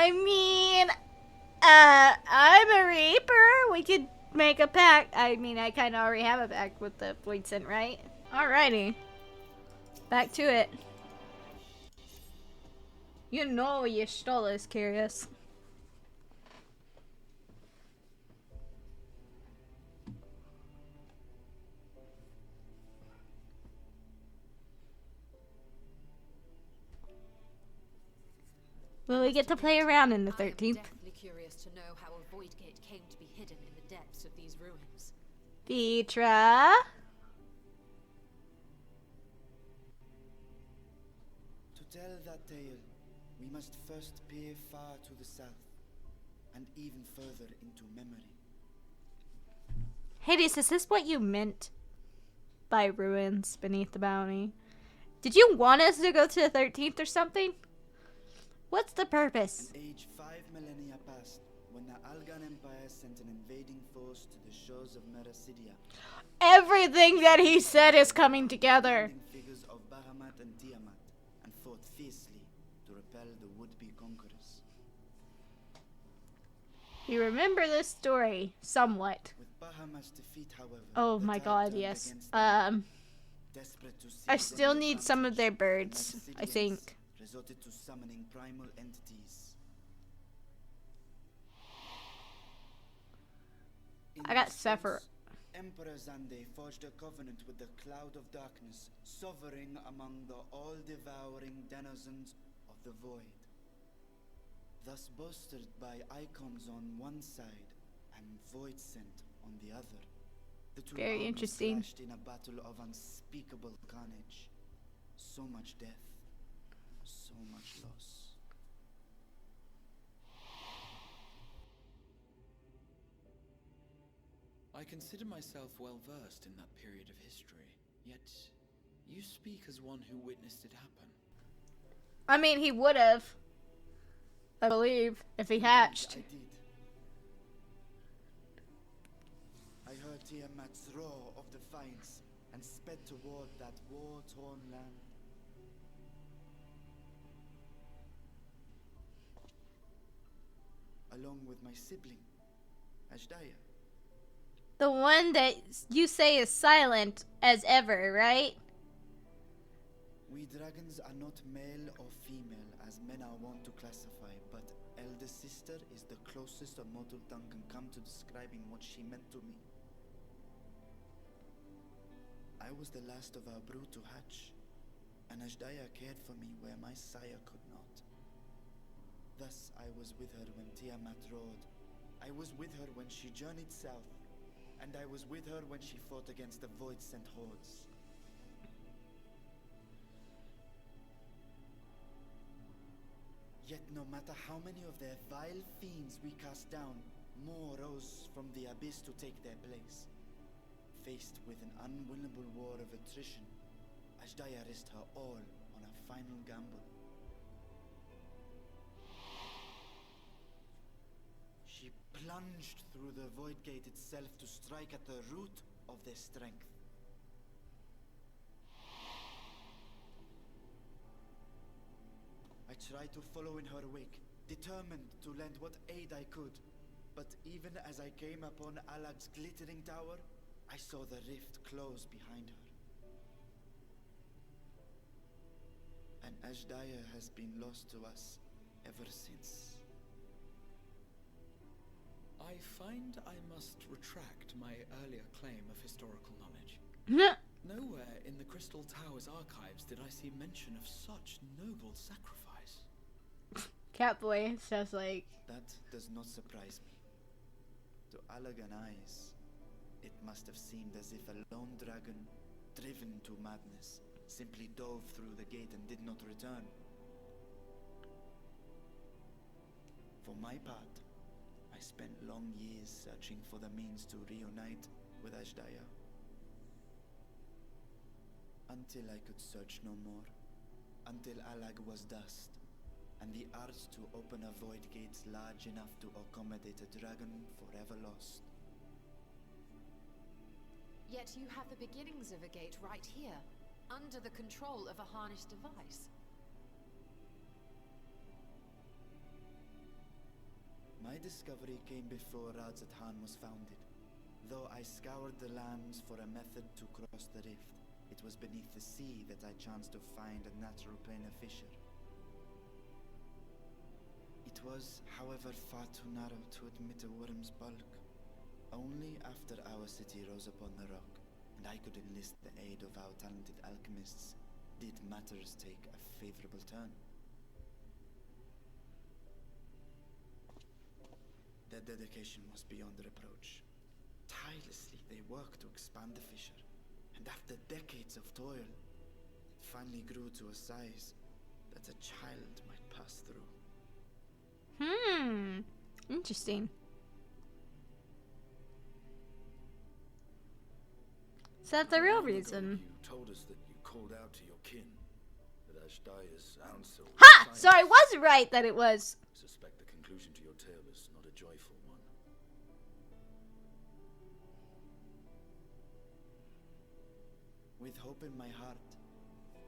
I mean, I'm a Reaper. We could make a pact. I mean, I kind of already have a pact with the Void Scent, right? Alrighty. Back to it. You know you stole this, Curious. Will we get to play around in the 13th? I am deathly curious to know how a void gate came to be hidden in the depths of these ruins. Petra? To tell that tale, we must first peer far to the south, and even further into memory. Hades, is this what you meant by ruins beneath the bounty? Did you want us to go to the 13th or something? What's the purpose? An age 5 millennia passed when the Algan Empire sent an invading force to the shores of Mericidia. Everything that he said is coming together. Figures of Bahamut and Tiamat, and fought fiercely to repel the would-be conquerors. You remember this story somewhat. With Bahamut's defeat, however, Oh my god, yes. I still need some of their birds, I think. Resorted to summoning primal entities. I got Sephiroth. Emperor Zande forged a covenant with the Cloud of Darkness, sovereign among the all-devouring denizens of the Void. Thus bolstered by icons on one side and Void Scent on the other. The two Very interesting. clashed in a battle of unspeakable carnage. So much death. So much loss. I consider myself well versed in that period of history, yet you speak as one who witnessed it happen. I mean, he would have, I believe, if he hatched. I did. I heard Tiamat's roar of defiance and sped toward that war-torn land. Along with my sibling, Ashdaya. The one that you say is silent as ever, right? We dragons are not male or female as men are wont to classify, but elder sister is the closest a mortal tongue can come to describing what she meant to me. I was the last of our brood to hatch, and Ashdaya cared for me where my sire could not. Thus I was with her when Tiamat roared. I was with her when she journeyed south, and I was with her when she fought against the Void-Sent hordes. Yet no matter how many of their vile fiends we cast down, more rose from the abyss to take their place. Faced with an unwinnable war of attrition, Ashdaya risked her all on a final gamble. She plunged through the Void Gate itself to strike at the root of their strength. I tried to follow in her wake, determined to lend what aid I could. But even as I came upon Alag's glittering tower, I saw the rift close behind her. And Ashdaya has been lost to us ever since. I find I must retract my earlier claim of historical knowledge. Nowhere in the Crystal Tower's archives did I see mention of such noble sacrifice. Catboy says like... That does not surprise me. To Allagan eyes, it must have seemed as if a lone dragon, driven to madness, simply dove through the gate and did not return. For my part, I spent long years searching for the means to reunite with Ashdaya. Until I could search no more. Until Alag was dust, and the art to open a void gate large enough to accommodate a dragon forever lost. Yet you have the beginnings of a gate right here, under the control of a harnessed device. My discovery came before Radzatan was founded. Though I scoured the lands for a method to cross the rift, it was beneath the sea that I chanced to find a natural planar fissure. It was, however, far too narrow to admit a worm's bulk. Only after our city rose upon the rock, and I could enlist the aid of our talented alchemists, did matters take a favorable turn. Their dedication was beyond reproach. Tirelessly, they worked to expand the fissure, and after decades of toil, it finally grew to a size that a child might pass through. Interesting. Is that the real reason? You told us that you called out to your kin, that Ashdaya's ounce of Ha! So I was right that it was. I suspect the conclusion to your tale is not a joyful one. With hope in my heart,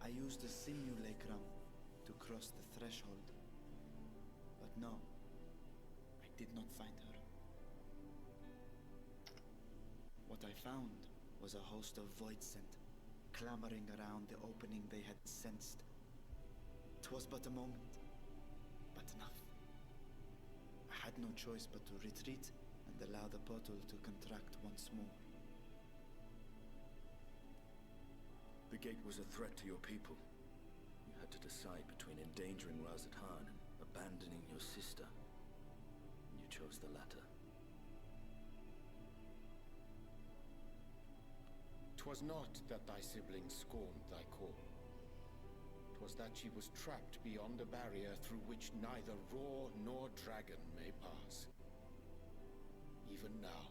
I used a simulacrum to cross the threshold. But no, I did not find her. What I found was a host of voidsent, clamoring around the opening they had sensed. 'Twas but a moment, but enough. I had no choice but to retreat and allow the portal to contract once more. The gate was a threat to your people. You had to decide between endangering Radzatan and abandoning your sister. You chose the latter. 'Twas not that thy siblings scorned thy call. 'Twas that she was trapped beyond a barrier through which neither roar nor dragon may pass. Even now,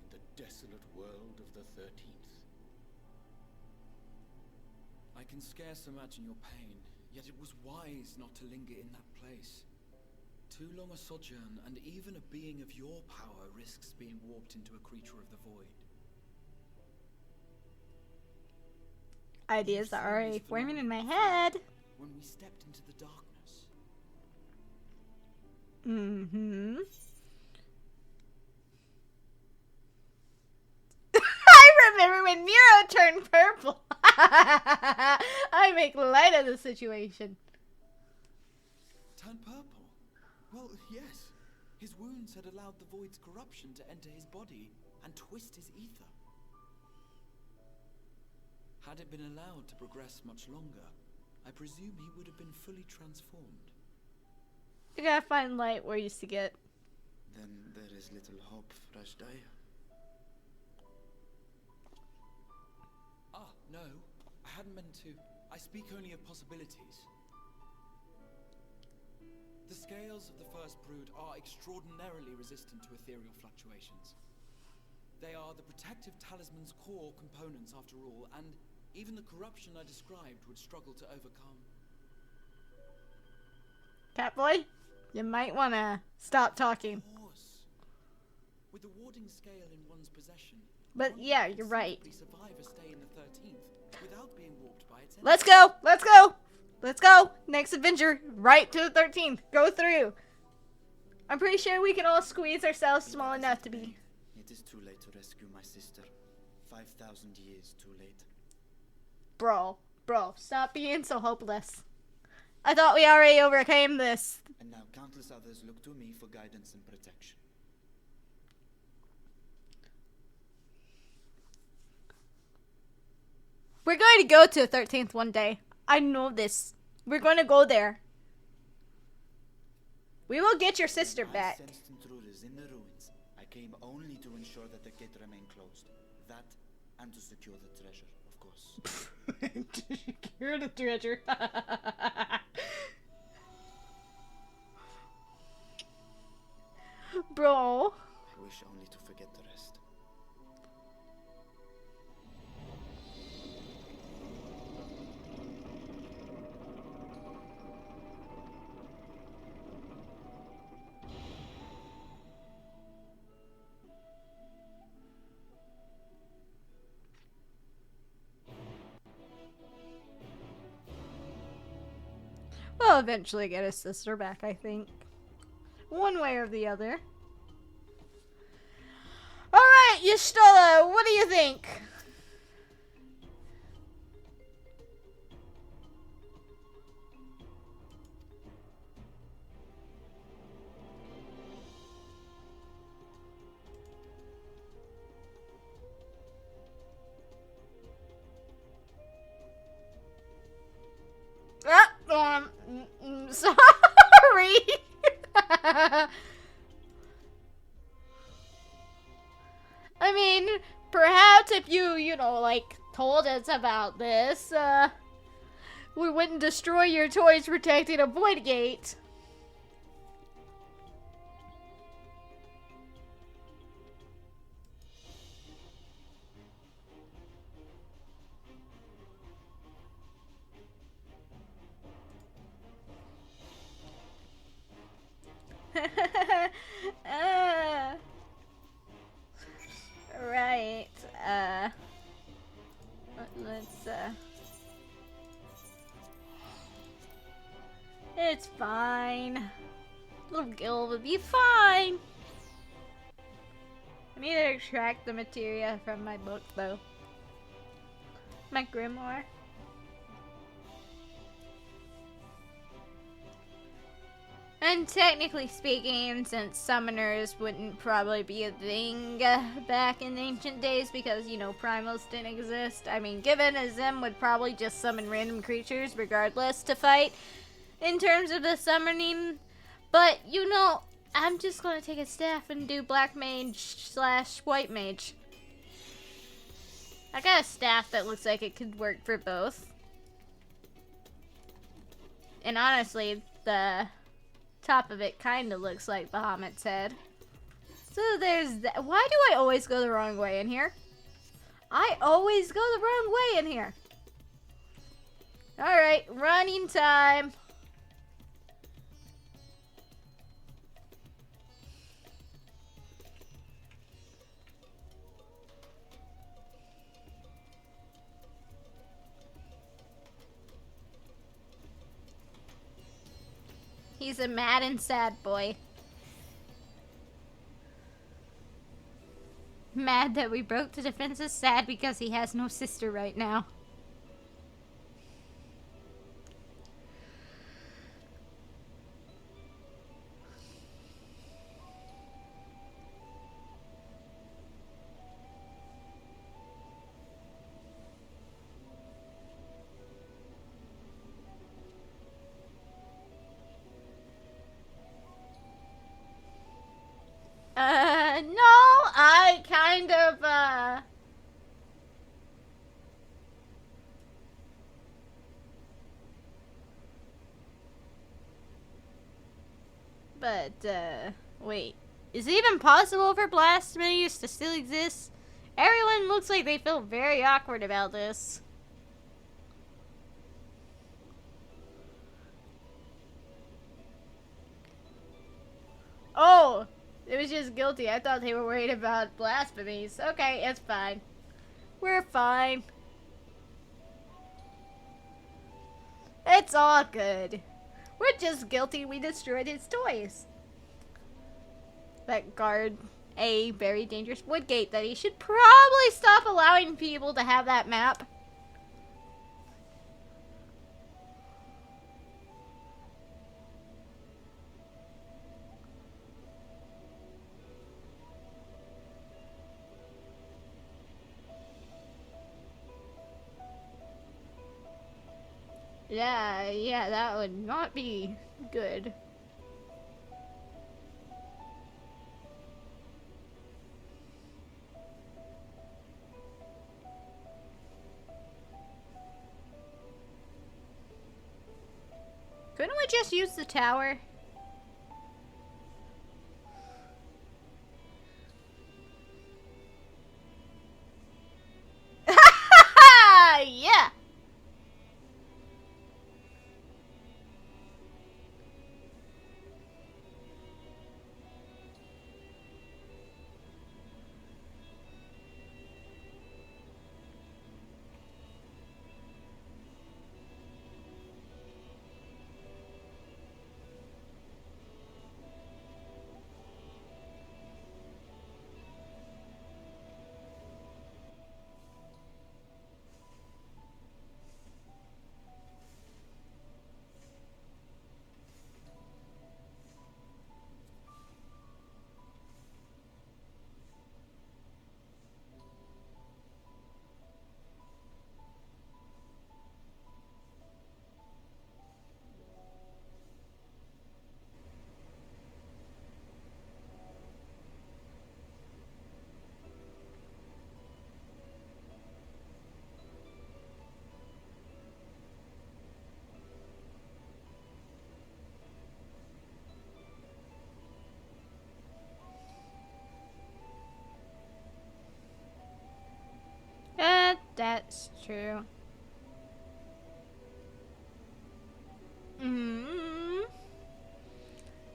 in the desolate world of the 13th. I can scarce imagine your pain, yet it was wise not to linger in that place. Too long a sojourn, and even a being of your power risks being warped into a creature of the void. Ideas are already forming in my head. When we stepped into the darkness. I remember when Nero turned purple. I make light of the situation. Turn purple? Well, yes. His wounds had allowed the void's corruption to enter his body and twist his ether. Had it been allowed to progress much longer, I presume he would have been fully transformed. You gotta find light where you used to get. Then there is little hope for Ashdaya. Ah, no. I hadn't meant to. I speak only of possibilities. The scales of the first brood are extraordinarily resistant to ethereal fluctuations. They are the protective talisman's core components after all, and even the corruption I described would struggle to overcome. Catboy, you might wanna stop talking. Of course. With the warding scale in one's possession, But one yeah, can you're right. conceivably survive a stay in the 13th without being warped by its Let's go! Let's go! Let's go! Next adventure, right to the 13th. Go through. I'm pretty sure we can all squeeze ourselves small enough to be. It is too late to rescue my sister. 5,000 years too late. Bro, stop being so hopeless. I thought we already overcame this. And now countless others look to me for guidance and protection. We're going to go to the 13th one day. I know this. We're going to go there. We will get your sister back. I sensed intruders in the ruins. I came only to ensure that the gate remained closed. That, and to secure the treasure, of course. Secure the treasure. Bro. I wish only to forget the rest. We'll eventually get his sister back, I think. One way or the other. Alright, Y'shtola, what do you think? Sorry. I mean, perhaps if you know, like, told us about this, we wouldn't destroy your toys protecting a void gate. Right, let's, it's fine. Little Gil will be fine. I need to extract the materia from my book, though. My grimoire. And technically speaking, since summoners wouldn't probably be a thing back in ancient days because, you know, primals didn't exist. I mean, given a Zim would probably just summon random creatures regardless to fight in terms of the summoning. But, you know, I'm just going to take a staff and do black mage / white mage. I got a staff that looks like it could work for both. And honestly, the top of it kind of looks like Bahamut's head. So there's that. Why do I always go the wrong way in here? I always go the wrong way in here. Alright, running time. He's a mad and sad boy. Mad that we broke the defenses, sad because he has no sister right now. No, I kind of, But, wait. Is it even possible for blasphemies to still exist? Everyone looks like they feel very awkward about this. Oh! It was just guilty. I thought they were worried about blasphemies. Okay, it's fine. We're fine. It's all good. We're just guilty we destroyed his toys. That guard a very dangerous wood gate that he should probably stop allowing people to have that map. Yeah, that would not be good. Couldn't we just use the tower? Yeah! That's true.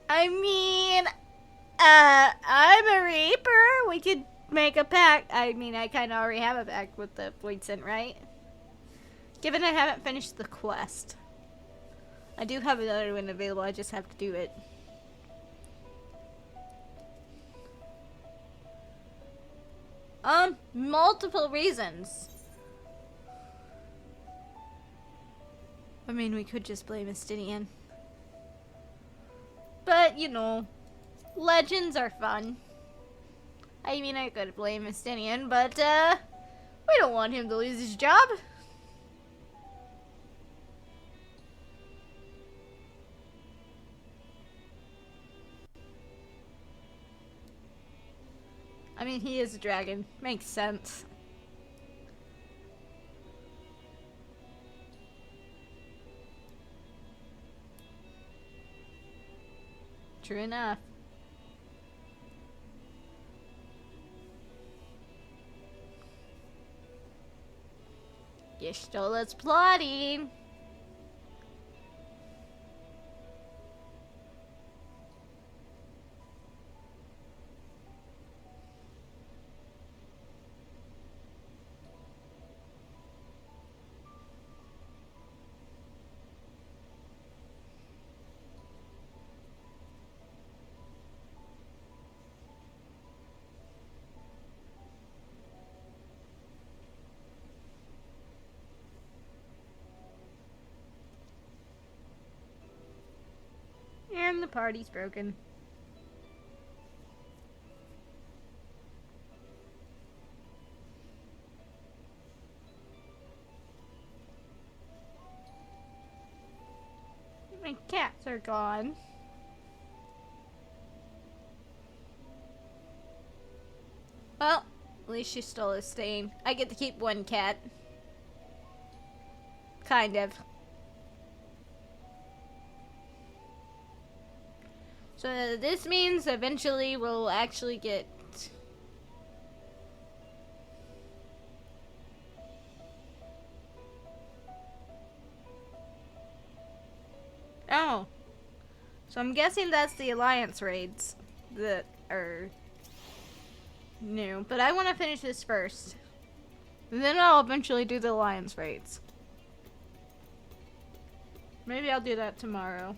I mean, I'm a Reaper. We could make a pact. I mean, I kind of already have a pact with the Void Scent, right? Given I haven't finished the quest. I do have another one available, I just have to do it. Multiple reasons. I mean, we could just blame Estinian. But, you know, legends are fun. I mean, I could blame Estinian, but, we don't want him to lose his job. I mean, he is a dragon. Makes sense. True enough. Gestola's plotting. And the party's broken. My cats are gone. Well, at least she still is staying. I get to keep one cat. Kind of. So this means eventually we'll actually get... Oh. So I'm guessing that's the Alliance raids that are new. But I want to finish this first. And then I'll eventually do the Alliance raids. Maybe I'll do that tomorrow.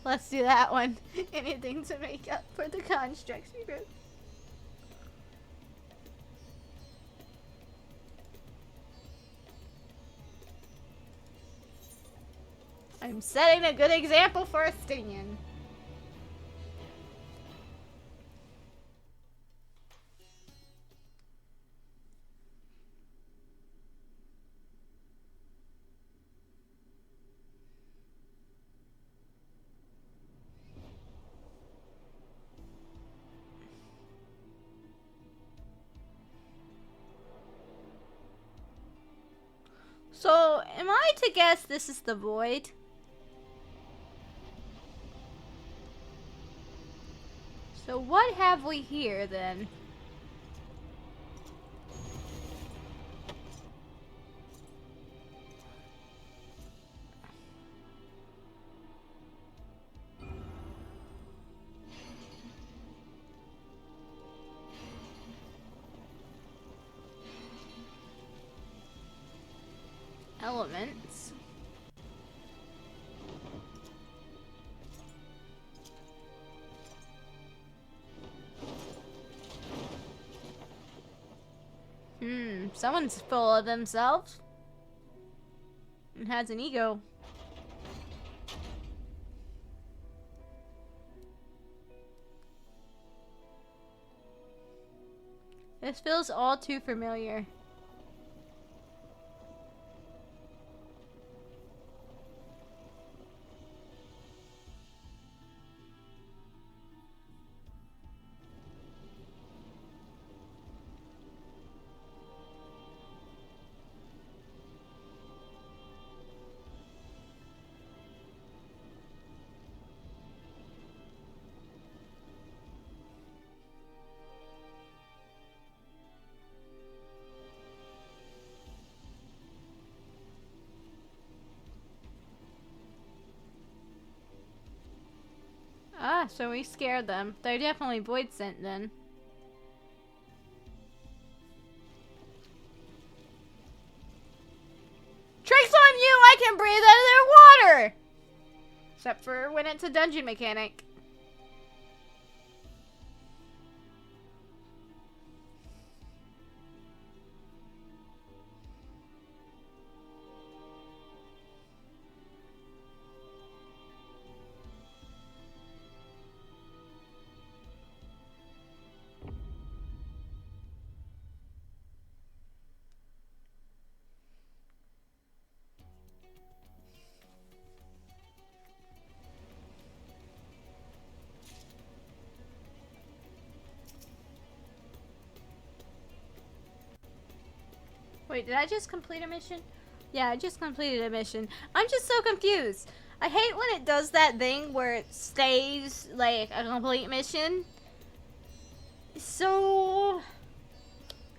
Let's do that one. Anything to make up for the constructs we broke. I'm setting a good example for Estinian. So, am I to guess this is the void? So what have we here then? Elements. Someone's full of themselves and has an ego. This feels all too familiar. so we scared them. They're definitely void sent then. Tricks on you! I can breathe out of their water! Except for when it's a dungeon mechanic. Wait, did I just complete a mission? Yeah, I just completed a mission. I'm just so confused. I hate when it does that thing where it stays like a complete mission. It's so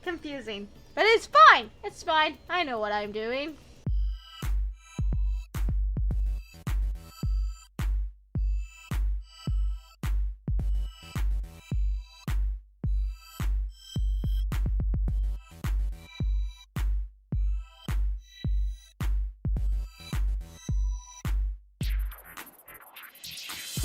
confusing. But it's fine. It's fine. I know what I'm doing.